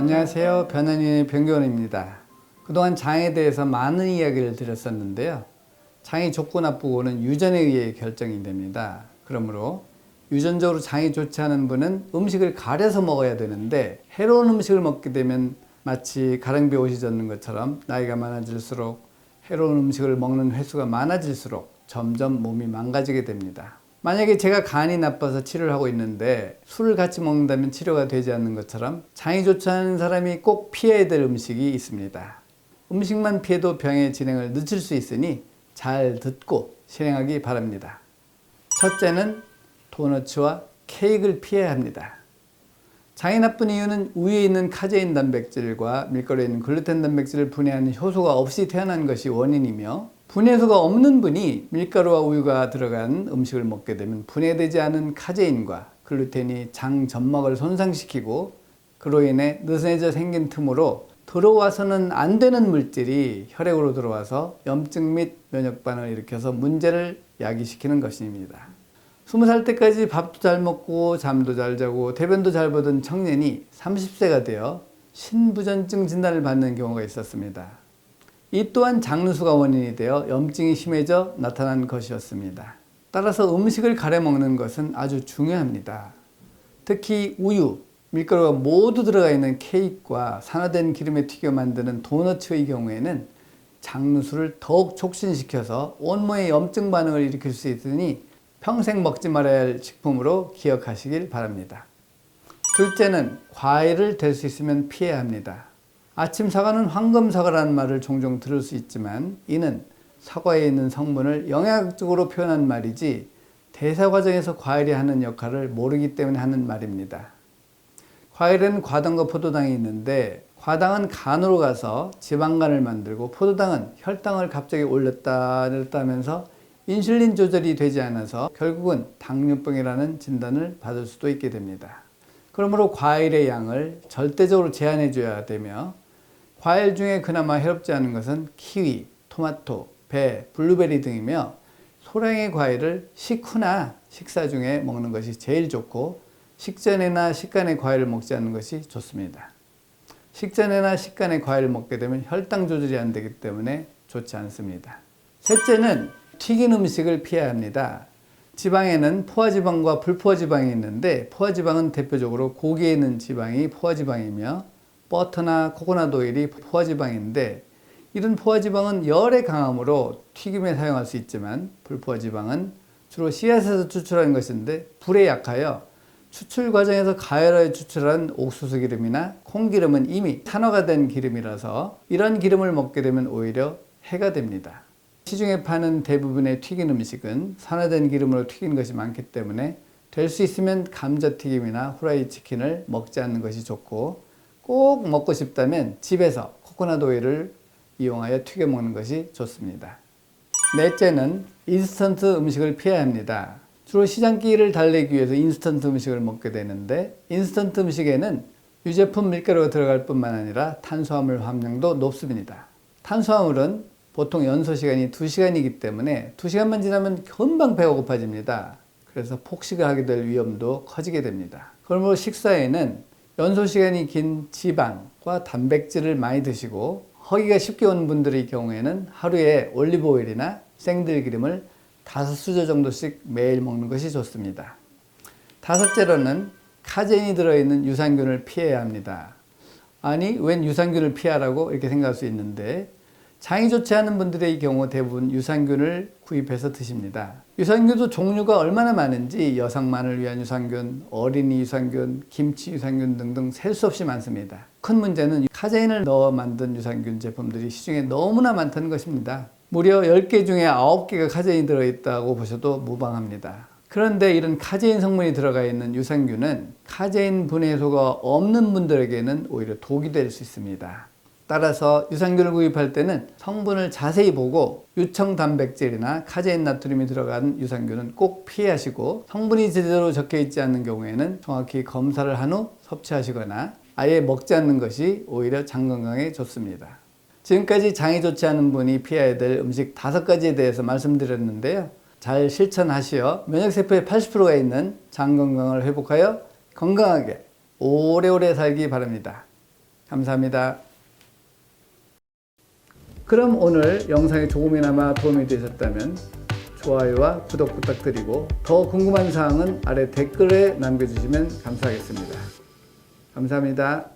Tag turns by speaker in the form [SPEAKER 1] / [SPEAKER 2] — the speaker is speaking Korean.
[SPEAKER 1] 안녕하세요. 변한인의 변교원입니다. 그동안 장에 대해서 많은 이야기를 드렸었는데요. 장이 좋고 나쁘고는 유전에 의해 결정이 됩니다. 그러므로 유전적으로 장이 좋지 않은 분은 음식을 가려서 먹어야 되는데, 해로운 음식을 먹게 되면 마치 가랑비에 옷이 젖는 것처럼 나이가 많아질수록 해로운 음식을 먹는 횟수가 많아질수록 점점 몸이 망가지게 됩니다. 만약에 제가 간이 나빠서 치료를 하고 있는데 술을 같이 먹는다면 치료가 되지 않는 것처럼, 장이 좋지 않은 사람이 꼭 피해야 될 음식이 있습니다. 음식만 피해도 병의 진행을 늦출 수 있으니 잘 듣고 실행하기 바랍니다. 첫째는 도너츠와 케이크를 피해야 합니다. 장이 나쁜 이유는 우유에 있는 카제인 단백질과 밀가루에 있는 글루텐 단백질을 분해하는 효소가 없이 태어난 것이 원인이며, 분해소가 없는 분이 밀가루와 우유가 들어간 음식을 먹게 되면 분해되지 않은 카제인과 글루텐이 장 점막을 손상시키고, 그로 인해 느슨해져 생긴 틈으로 들어와서는 안 되는 물질이 혈액으로 들어와서 염증 및 면역 반응을 일으켜서 문제를 야기시키는 것입니다. 20살 때까지 밥도 잘 먹고 잠도 잘 자고 대변도 잘 보던 청년이 30세가 되어 신부전증 진단을 받는 경우가 있었습니다. 이 또한 장누수가 원인이 되어 염증이 심해져 나타난 것이었습니다. 따라서 음식을 가려 먹는 것은 아주 중요합니다. 특히 우유, 밀가루가 모두 들어가 있는 케이크와 산화된 기름에 튀겨 만드는 도너츠의 경우에는 장누수를 더욱 촉진시켜서 온몸에 염증 반응을 일으킬 수 있으니 평생 먹지 말아야 할 식품으로 기억하시길 바랍니다. 둘째는 과일을 될 수 있으면 피해야 합니다. 아침 사과는 황금 사과라는 말을 종종 들을 수 있지만, 이는 사과에 있는 성분을 영양학적으로 표현한 말이지 대사 과정에서 과일이 하는 역할을 모르기 때문에 하는 말입니다. 과일에는 과당과 포도당이 있는데, 과당은 간으로 가서 지방간을 만들고 포도당은 혈당을 갑자기 올렸다 내렸다 하면서 인슐린 조절이 되지 않아서 결국은 당뇨병이라는 진단을 받을 수도 있게 됩니다. 그러므로 과일의 양을 절대적으로 제한해 줘야 되며, 과일 중에 그나마 해롭지 않은 것은 키위, 토마토, 배, 블루베리 등이며, 소량의 과일을 식후나 식사 중에 먹는 것이 제일 좋고, 식전에나 식간에 과일을 먹지 않는 것이 좋습니다. 식전에나 식간에 과일을 먹게 되면 혈당 조절이 안 되기 때문에 좋지 않습니다. 셋째는 튀긴 음식을 피해야 합니다. 지방에는 포화지방과 불포화지방이 있는데, 포화지방은 대표적으로 고기에 있는 지방이 포화지방이며, 버터나 코코넛 오일이 포화지방인데, 이런 포화지방은 열에 강하므로 튀김에 사용할 수 있지만, 불포화지방은 주로 씨앗에서 추출하는 것인데 불에 약하여 추출 과정에서 가열하여 추출한 옥수수 기름이나 콩기름은 이미 산화가 된 기름이라서 이런 기름을 먹게 되면 오히려 해가 됩니다. 시중에 파는 대부분의 튀긴 음식은 산화된 기름으로 튀긴 것이 많기 때문에 될 수 있으면 감자튀김이나 후라이 치킨을 먹지 않는 것이 좋고, 꼭 먹고 싶다면 집에서 코코넛 오일을 이용하여 튀겨 먹는 것이 좋습니다. 넷째는 인스턴트 음식을 피해야 합니다. 주로 시장기를 달래기 위해서 인스턴트 음식을 먹게 되는데, 인스턴트 음식에는 유제품 밀가루가 들어갈 뿐만 아니라 탄수화물 함량도 높습니다. 탄수화물은 보통 연소시간이 2시간이기 때문에 2시간만 지나면 금방 배가 고파집니다. 그래서 폭식을 하게 될 위험도 커지게 됩니다. 그러므로 식사에는 연소시간이 긴 지방과 단백질을 많이 드시고, 허기가 쉽게 오는 분들의 경우에는 하루에 올리브 오일이나 생들기름을 5수저 정도씩 매일 먹는 것이 좋습니다. 다섯째로는 카제인이 들어있는 유산균을 피해야 합니다. 아니, 웬 유산균을 피하라고 이렇게 생각할 수 있는데, 장이 좋지 않은 분들의 경우 대부분 유산균을 구입해서 드십니다. 유산균도 종류가 얼마나 많은지 여성만을 위한 유산균, 어린이 유산균, 김치 유산균 등등 셀 수 없이 많습니다. 큰 문제는 카제인을 넣어 만든 유산균 제품들이 시중에 너무나 많다는 것입니다. 무려 10개 중에 9개가 카제인이 들어있다고 보셔도 무방합니다. 그런데 이런 카제인 성분이 들어가 있는 유산균은 카제인 분해소가 없는 분들에게는 오히려 독이 될 수 있습니다. 따라서 유산균을 구입할 때는 성분을 자세히 보고, 유청 단백질이나 카제인 나트륨이 들어간 유산균은 꼭 피하시고, 성분이 제대로 적혀 있지 않는 경우에는 정확히 검사를 한 후 섭취하시거나 아예 먹지 않는 것이 오히려 장 건강에 좋습니다. 지금까지 장이 좋지 않은 분이 피해야 될 음식 5가지에 대해서 말씀드렸는데요. 잘 실천하시어 면역세포의 80%가 있는 장 건강을 회복하여 건강하게 오래오래 살기 바랍니다. 감사합니다. 그럼 오늘 영상이 조금이나마 도움이 되셨다면 좋아요와 구독 부탁드리고 더 궁금한 사항은 아래 댓글에 남겨주시면 감사하겠습니다. 감사합니다.